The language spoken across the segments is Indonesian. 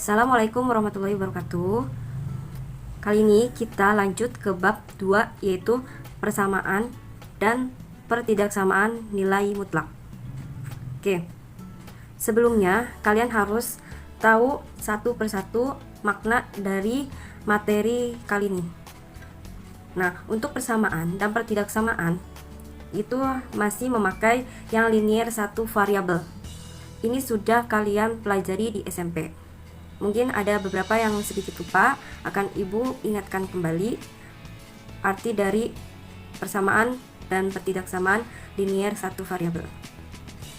Assalamualaikum warahmatullahi wabarakatuh. Kali ini kita lanjut ke bab 2, yaitu persamaan dan pertidaksamaan nilai mutlak. Oke, sebelumnya kalian harus tahu satu persatu makna dari materi kali ini. Nah, untuk persamaan dan pertidaksamaan itu masih memakai yang linear satu variabel. Ini sudah kalian pelajari di SMP. Mungkin ada beberapa yang sedikit lupa, akan ibu ingatkan kembali arti dari persamaan dan pertidaksamaan linear satu variabel.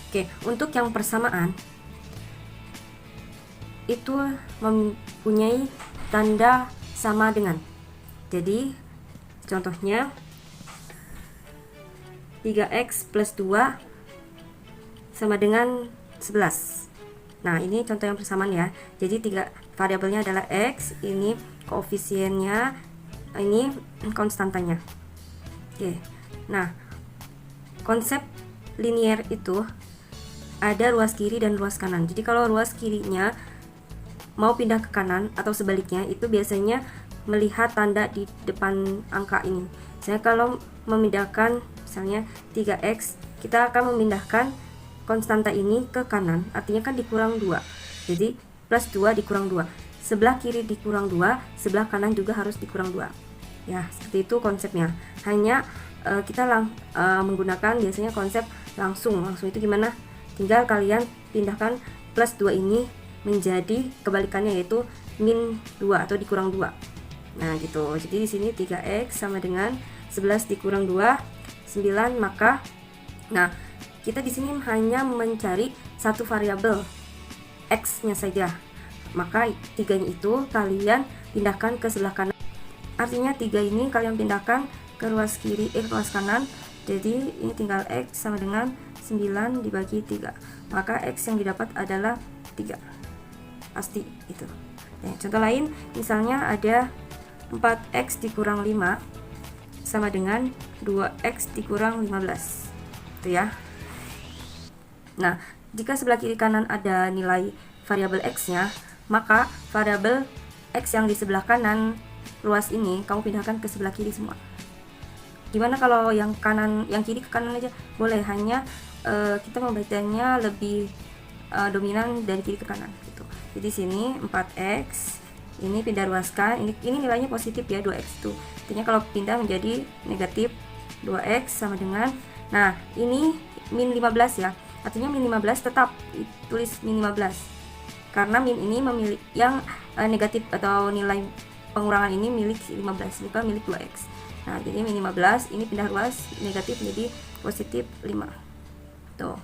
Oke, untuk yang persamaan itu mempunyai tanda sama dengan. Jadi contohnya 3x plus 2 sama dengan 11. Nah, ini contoh yang persamaan ya. Jadi tiga variabelnya adalah x, ini koefisiennya, ini konstantanya. Oke. Nah, konsep linear itu ada ruas kiri dan ruas kanan. Jadi kalau ruas kirinya mau pindah ke kanan atau sebaliknya, itu biasanya melihat tanda di depan angka ini. Misalnya kalau memindahkan misalnya 3x, kita akan memindahkan konstanta ini ke kanan, artinya kan dikurang 2. Jadi plus 2 dikurang 2. Sebelah kiri dikurang 2, sebelah kanan juga harus dikurang 2. Ya, seperti itu konsepnya. Hanya kita menggunakan biasanya konsep langsung. Langsung itu gimana? Tinggal kalian pindahkan plus 2 ini menjadi kebalikannya, yaitu min 2 atau dikurang 2. Nah, gitu. Jadi di sini 3x sama dengan 11 dikurang 2, 9, maka kita di sini hanya mencari satu variabel x-nya saja. Maka 3-nya itu kalian pindahkan ke sebelah kanan. Artinya 3 ini kalian pindahkan ke ruas kiri, ruas kanan. Jadi ini tinggal x sama dengan 9 dibagi 3. Maka x yang didapat adalah 3. Pasti itu. Nah, contoh lain, misalnya ada 4x dikurang 5 sama dengan 2x dikurang 15. Itu ya. Nah, jika sebelah kiri kanan ada nilai variabel x-nya, maka variabel x yang di sebelah kanan ruas ini kamu pindahkan ke sebelah kiri semua. Gimana kalau yang kanan, yang kiri ke kanan aja? Boleh, hanya kita membacanya lebih dominan dari kiri ke kanan gitu. Jadi sini 4x ini pindah ruaskan, ini nilainya positif ya, 2x itu. Artinya kalau pindah menjadi negatif 2x sama dengan, nah ini min 15 ya. Artinya min 15 tetap tulis min 15. Karena min ini memilih yang negatif atau nilai pengurangan ini milik 15, bukan milik 2x. Nah, jadi min 15 ini pindah ruas negatif menjadi positif 5. Tuh.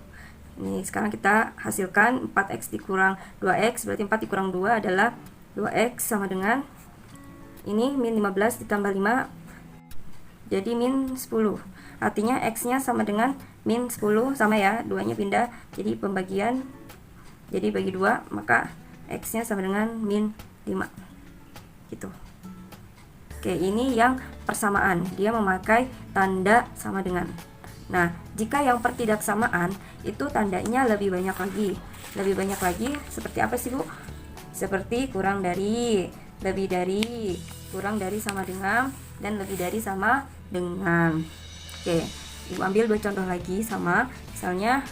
Ini sekarang kita hasilkan 4x dikurang 2x, berarti 4 dikurang 2 adalah 2x sama dengan ini min 15 ditambah 5 jadi min 10. Artinya x-nya sama dengan min 10, sama ya, 2-nya pindah jadi pembagian, jadi bagi 2, maka x-nya sama dengan min 5 gitu. Oke, ini yang persamaan, dia memakai tanda sama dengan. Nah, jika yang pertidaksamaan itu tandanya lebih banyak lagi. Lebih banyak lagi seperti apa sih, Bu? Seperti kurang dari, lebih dari, kurang dari sama dengan, dan lebih dari sama dengan. Oke, ibu ambil 2 contoh lagi sama. Misalnya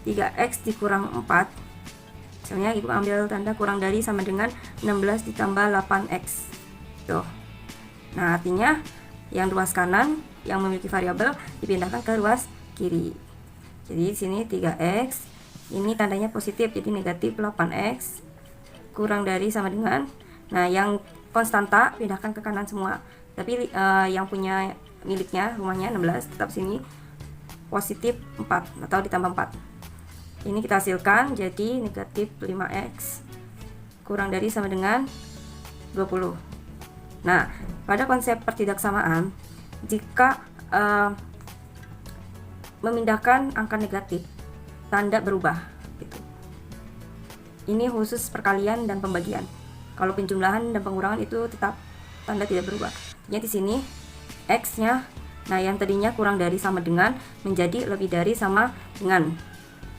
3x dikurang 4. Misalnya ibu ambil tanda kurang dari sama dengan 16 ditambah 8x. Tuh. Nah, artinya yang ruas kanan yang memiliki variabel dipindahkan ke ruas kiri. Jadi di sini 3x ini tandanya positif, jadi negatif 8x kurang dari sama dengan. Nah, yang konstanta pindahkan ke kanan semua. Tapi yang punya miliknya rumahnya 16 tetap sini positif 4 atau ditambah 4. Ini kita hasilkan jadi negatif 5x kurang dari sama dengan 20. Nah, pada konsep pertidaksamaan, jika memindahkan angka negatif, tanda berubah gitu. Ini khusus perkalian dan pembagian. Kalau penjumlahan dan pengurangan itu tetap tanda tidak berubah. Jadi di sini x-nya, nah yang tadinya kurang dari sama dengan menjadi lebih dari sama dengan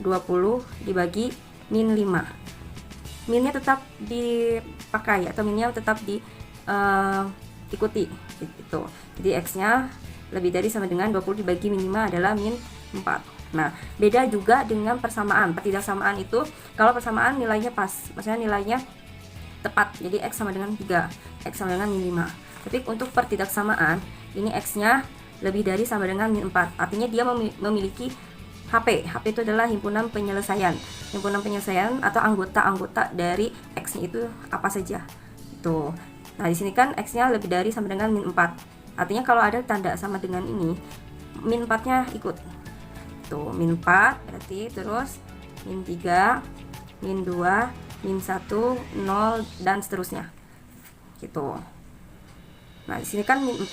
20 dibagi min 5. minnya tetap dipakai atau minnya tetap diikuti gitu. Jadi x-nya lebih dari sama dengan 20 dibagi min 5 adalah min 4. Nah, beda juga dengan persamaan. Pertidaksamaan itu kalau persamaan nilainya pas, maksudnya nilainya tepat. Jadi x sama dengan 3, x sama dengan min 5. Tapi untuk pertidaksamaan, ini x-nya lebih dari sama dengan min 4. Artinya dia memiliki HP. HP itu adalah himpunan penyelesaian. Himpunan penyelesaian atau anggota-anggota dari x-nya itu apa saja. Itu. Nah, di sini kan x-nya lebih dari sama dengan min 4. Artinya kalau ada tanda sama dengan ini, min 4-nya ikut. Tuh, min 4 berarti terus min 3, min 2, min 1, 0 dan seterusnya. Gitu. Nah, di sini kan min 4.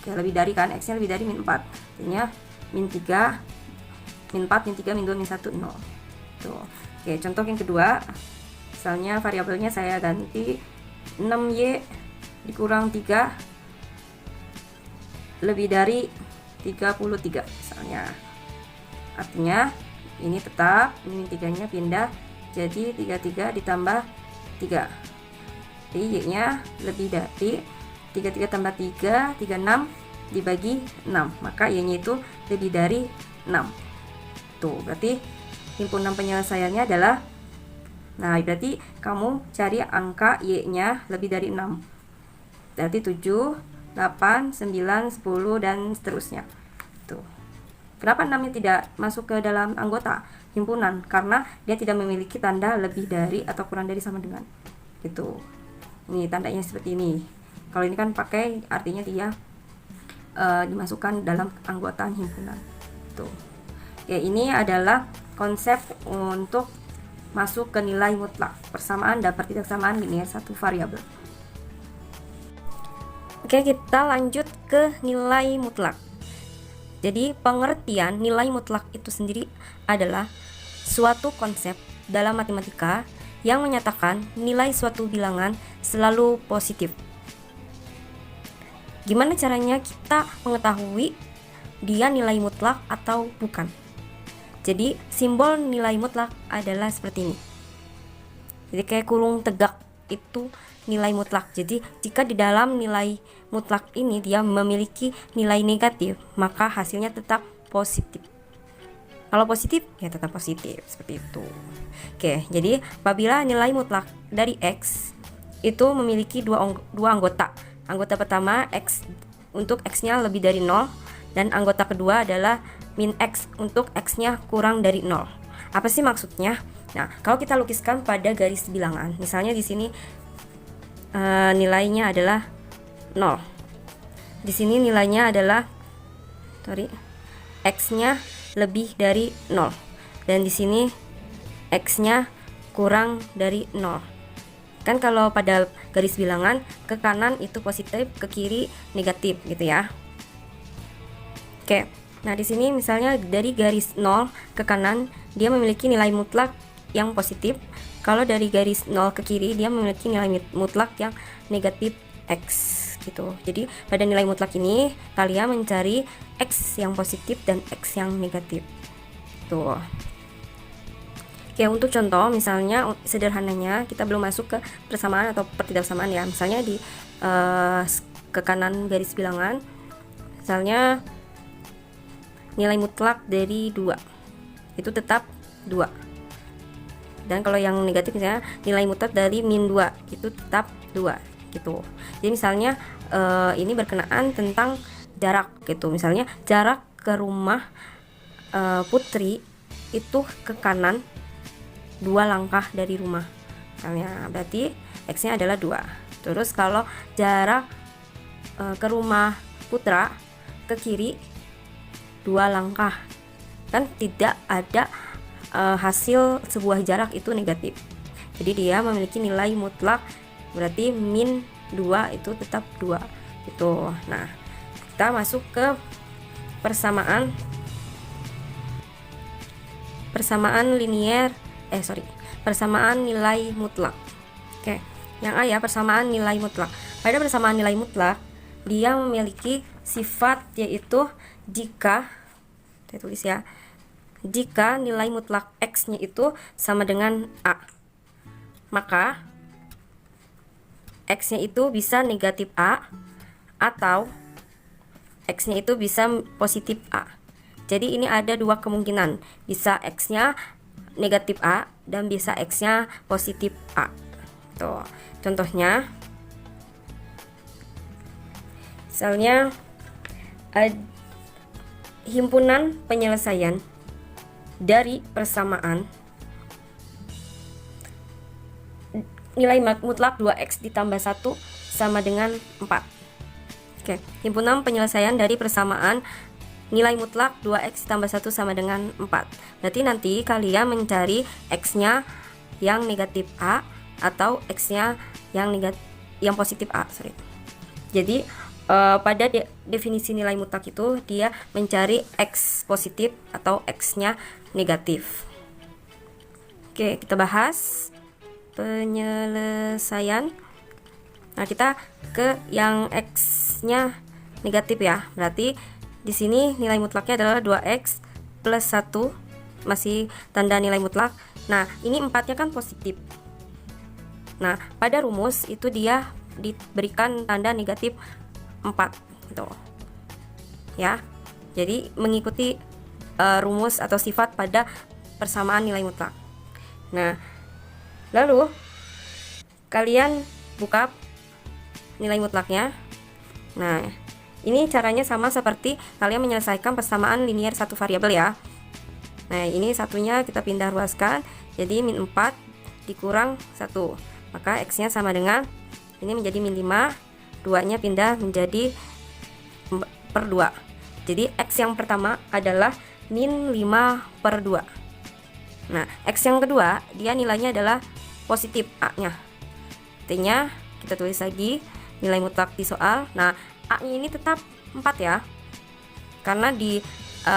Oke, lebih dari kan, x-nya lebih dari min 4. Artinya min 3, min 4, min 3, min 2, min 1, 0. Tuh. Oke, contoh yang kedua. Misalnya variabelnya saya ganti 6y dikurang 3 lebih dari 33 misalnya. Artinya ini tetap min 3-nya pindah jadi 33 ditambah 3. Jadi y-nya lebih dari 33 tambah 3, 36 dibagi 6. Maka y-nya itu lebih dari 6. Tuh, berarti himpunan penyelesaiannya adalah, nah berarti kamu cari angka y-nya lebih dari 6. Berarti 7, 8, 9, 10 dan seterusnya. Tuh. Kenapa 6-nya tidak masuk ke dalam anggota himpunan? Karena dia tidak memiliki tanda lebih dari atau kurang dari sama dengan. Gitu. Ini tandanya seperti ini. Kalau ini kan pakai artinya dia dimasukkan dalam anggota himpunan. Tuh. Ya, ini adalah konsep untuk masuk ke nilai mutlak, persamaan dan pertidaksamaan linear satu variabel. Oke, kita lanjut ke nilai mutlak. Jadi pengertian nilai mutlak itu sendiri adalah suatu konsep dalam matematika yang menyatakan nilai suatu bilangan selalu positif. Gimana caranya kita mengetahui dia nilai mutlak atau bukan? Jadi simbol nilai mutlak adalah seperti ini. Jadi kayak kurung tegak itu nilai mutlak. Jadi jika di dalam nilai mutlak ini dia memiliki nilai negatif, maka hasilnya tetap positif. Kalau positif ya tetap positif, seperti itu. Oke, jadi apabila nilai mutlak dari x itu memiliki dua anggota. Anggota pertama x untuk x-nya lebih dari 0 dan anggota kedua adalah min x untuk x-nya kurang dari 0. Apa sih maksudnya? Nah, kalau kita lukiskan pada garis bilangan, misalnya di sini nilainya adalah 0. Di sini nilainya adalah x-nya lebih dari 0. Dan di sini x-nya kurang dari 0. Kan kalau pada garis bilangan ke kanan itu positif, ke kiri negatif gitu ya. Oke. Nah, di sini misalnya dari garis 0 ke kanan dia memiliki nilai mutlak yang positif. Kalau dari garis 0 ke kiri dia memiliki nilai mutlak yang negatif x gitu. Jadi pada nilai mutlak ini kalian mencari x yang positif dan x yang negatif. Tuh. Oke, untuk contoh misalnya sederhananya kita belum masuk ke persamaan atau pertidaksamaan ya. Misalnya di ke kanan garis bilangan misalnya nilai mutlak dari 2 itu tetap 2. Dan kalau yang negatif misalnya nilai mutlak dari min 2 itu tetap 2 gitu. Jadi misalnya ini berkenaan tentang jarak gitu. Misalnya jarak ke rumah Putri itu ke kanan 2 langkah dari rumah. Misalnya berarti x-nya adalah 2. Terus kalau jarak ke rumah Putra ke kiri 2 langkah. Kan tidak ada hasil sebuah jarak itu negatif. Jadi dia memiliki nilai mutlak, berarti min 2 itu tetap 2 gitu. Nah, kita masuk ke persamaan persamaan nilai mutlak. Oke, yang A ya, persamaan nilai mutlak. Pada persamaan nilai mutlak dia memiliki sifat yaitu jika, saya tulis ya, jika nilai mutlak X-nya itu sama dengan A, maka X-nya itu bisa negatif A atau X-nya itu bisa positif A. Jadi ini ada dua kemungkinan, bisa X-nya negatif A dan bisa X-nya positif A. Tuh, contohnya misalnya himpunan penyelesaian dari persamaan nilai mutlak 2X ditambah 1 sama dengan 4. Oke, himpunan penyelesaian dari persamaan nilai mutlak 2X ditambah 1 sama dengan 4. Berarti nanti kalian mencari X-nya yang negatif A atau X-nya yang positif A, Jadi pada definisi nilai mutlak itu dia mencari X positif atau X-nya negatif. Oke, kita bahas penyelesaian. Nah, kita ke yang X-nya negatif ya. Berarti di sini nilai mutlaknya adalah 2X plus 1, masih tanda nilai mutlak. Nah, ini 4-nya kan positif. Nah, pada rumus itu dia diberikan tanda negatif 4 gitu. Ya. Jadi mengikuti rumus atau sifat pada persamaan nilai mutlak. Nah, lalu kalian buka nilai mutlaknya. Nah, ini caranya sama seperti kalian menyelesaikan persamaan linier satu variabel ya. Nah, ini satunya kita pindah ruaskan, jadi min 4 dikurang 1. Maka X-nya sama dengan ini menjadi min 5, 2-nya pindah menjadi per 2. Jadi X yang pertama adalah min 5 per 2. Nah, X yang kedua dia nilainya adalah positif A-nya. Artinya kita tulis lagi nilai mutlak di soal. Nah, A-nya ini tetap 4 ya. Karena di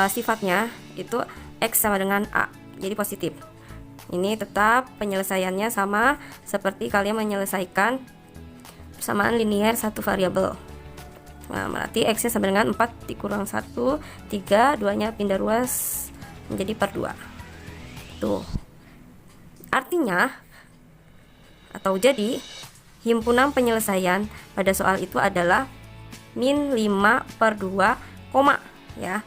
sifatnya itu X sama dengan A, jadi positif. Ini tetap penyelesaiannya sama seperti kalian menyelesaikan persamaan linier satu variabel. Nah, berarti X-nya sama dengan 4 dikurang 1, 3, 2-nya pindah ruas menjadi per 2. Tuh. Artinya atau jadi himpunan penyelesaian pada soal itu adalah min 5 per 2, ya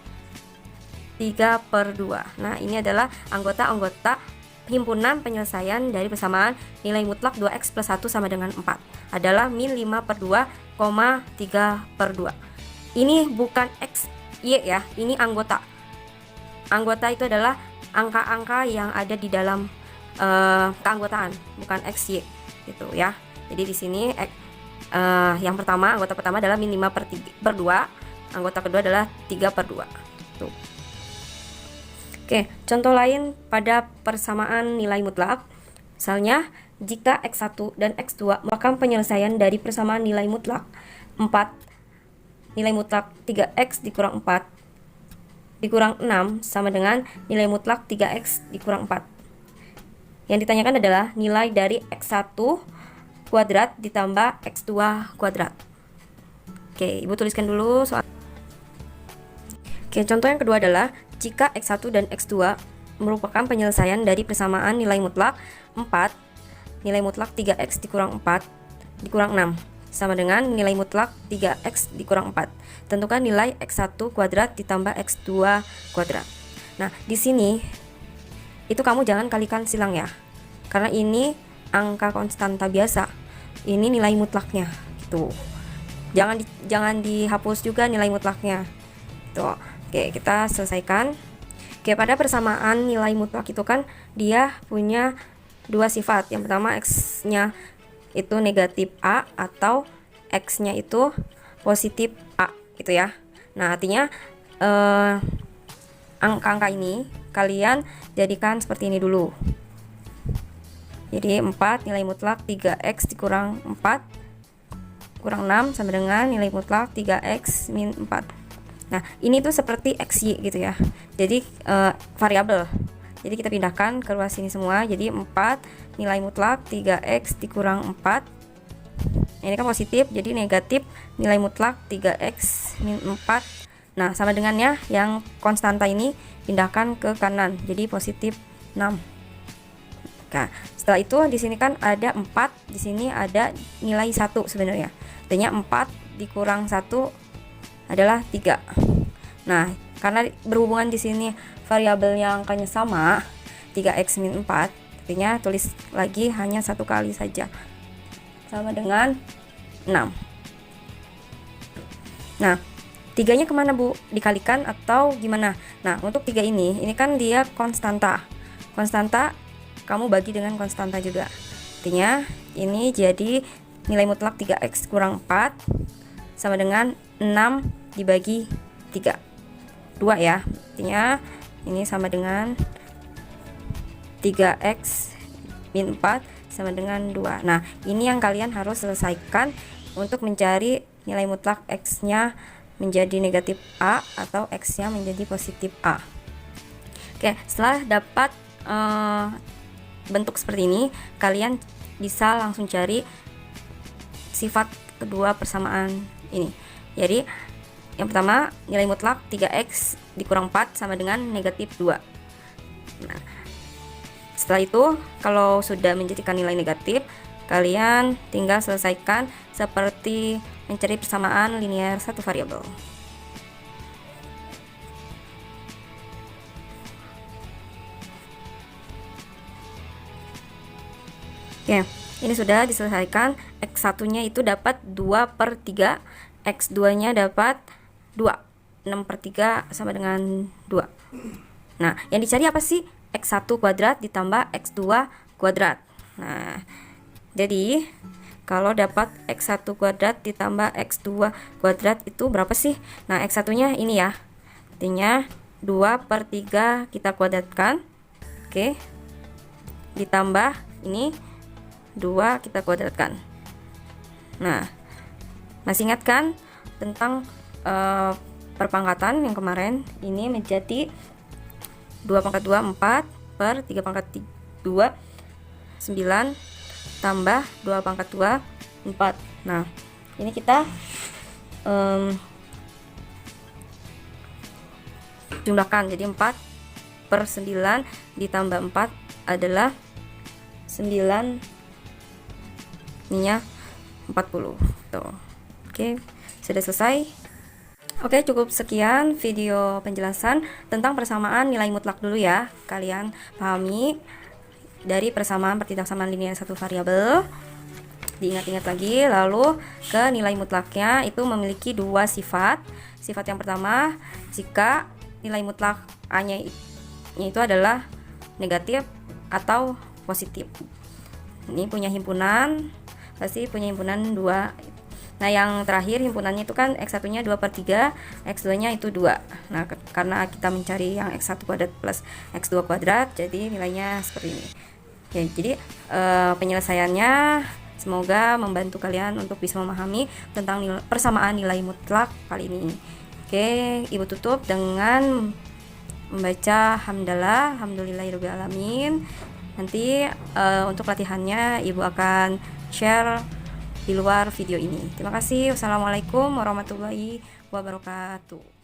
3 per 2. Nah, ini adalah anggota-anggota himpunan penyelesaian dari persamaan nilai mutlak 2X plus 1 sama dengan 4 adalah min 5 per 2, 3 per 2. Ini bukan X, Y ya, ini anggota. Anggota itu adalah angka-angka yang ada di dalam keanggotaan, bukan X, Y gitu ya. Jadi di sini yang pertama, anggota pertama adalah min 5 per 2, anggota kedua adalah 3 per 2. Tuh. Oke, contoh lain pada persamaan nilai mutlak. Misalnya, jika X1 dan X2 merupakan penyelesaian dari persamaan nilai mutlak 4, nilai mutlak 3X dikurang 4 dikurang 6 sama dengan nilai mutlak 3X dikurang 4. Yang ditanyakan adalah nilai dari X1 kuadrat ditambah X2 kuadrat. Oke, Ibu tuliskan dulu soal. Oke, contoh yang kedua adalah jika X1 dan X2 merupakan penyelesaian dari persamaan nilai mutlak 4, nilai mutlak 3X dikurang 4 dikurang 6 sama dengan nilai mutlak 3X dikurang 4. Tentukan nilai X1 kuadrat ditambah X2 kuadrat. Nah, di sini itu kamu jangan kalikan silang ya. Karena ini angka konstanta biasa. Ini nilai mutlaknya gitu. Jangan dihapus juga nilai mutlaknya. Tuh. Oke, kita selesaikan. Oke, pada persamaan nilai mutlak itu kan dia punya dua sifat. Yang pertama X-nya itu negatif A atau X-nya itu positif A gitu ya. Nah, artinya angka-angka ini kalian jadikan seperti ini dulu. Jadi 4 nilai mutlak 3X dikurang 4 kurang 6 sama dengan nilai mutlak 3X min 4. Nah, ini tuh seperti XY gitu ya. Jadi variabel. Jadi kita pindahkan ke ruas sini semua. Jadi 4 nilai mutlak 3X dikurang 4. Ini kan positif, jadi negatif nilai mutlak 3X min 4. Nah, sama dengannya yang konstanta ini pindahkan ke kanan, jadi positif 6. Nah, setelah itu di sini kan ada 4, di sini ada nilai 1 sebenarnya. Artinya 4 dikurang 1 adalah 3. Nah, karena berhubungan di sini variabelnya angkanya sama, 3x min 4, artinya tulis lagi hanya satu kali saja. Sama dengan 6. Nah, 3-nya kemana Bu? Dikalikan atau gimana? Nah, untuk 3 ini kan dia konstanta. Konstanta kamu bagi dengan konstanta juga. Artinya ini jadi nilai mutlak 3x kurang 4 sama dengan 6 dibagi 3. 2 ya. Artinya ini sama dengan 3x min 4 sama dengan 2. Nah, ini yang kalian harus selesaikan untuk mencari nilai mutlak x-nya menjadi negatif A atau x-nya menjadi positif A. Oke, setelah dapat bentuk seperti ini, kalian bisa langsung cari sifat kedua persamaan ini. Jadi yang pertama, nilai mutlak 3x dikurang 4 sama dengan negatif 2. Nah, setelah itu kalau sudah menjadikan nilai negatif, kalian tinggal selesaikan seperti mencari persamaan linear satu variabel. Oke, ini sudah diselesaikan. X1 nya itu dapat 2/3, X2 nya dapat 2, 6/3 sama dengan 2. Nah, yang dicari apa sih? X1 kuadrat ditambah X2 kuadrat. Nah, jadi kalau dapat X1 kuadrat ditambah X2 kuadrat itu berapa sih? Nah, X1 nya ini ya, artinya 2/3 kita kuadratkan, oke, ditambah ini 2 kita kuadratkan. Nah, masih ingat kan tentang perpangkatan yang kemarin? Ini menjadi 2/2 4 per 3/2 9 tambah 2/2 4. Nah, ini kita jumlahkan, jadi 4/9 ditambah 4 adalah 9, ininya 40 tuh. Oke, sudah selesai. Oke, cukup sekian video penjelasan tentang persamaan nilai mutlak dulu ya. Kalian pahami dari persamaan pertidaksamaan linear satu variabel, diingat-ingat lagi. Lalu ke nilai mutlaknya itu memiliki dua sifat. Sifat yang pertama, jika nilai mutlak A-nya itu adalah negatif atau positif. Ini punya himpunan, pasti punya himpunan 2. Nah, yang terakhir himpunannya itu kan X1 nya 2/3, X2 nya itu 2. Nah, karena kita mencari yang X1 kuadrat plus X2 kuadrat, jadi nilainya seperti ini. Ya, jadi penyelesaiannya semoga membantu kalian untuk bisa memahami tentang persamaan nilai mutlak kali ini. Oke, Ibu tutup dengan membaca hamdalah, alhamdulillahirabbil alamin. Nanti untuk latihannya Ibu akan share di luar video ini. Terima kasih. Wassalamualaikum warahmatullahi wabarakatuh.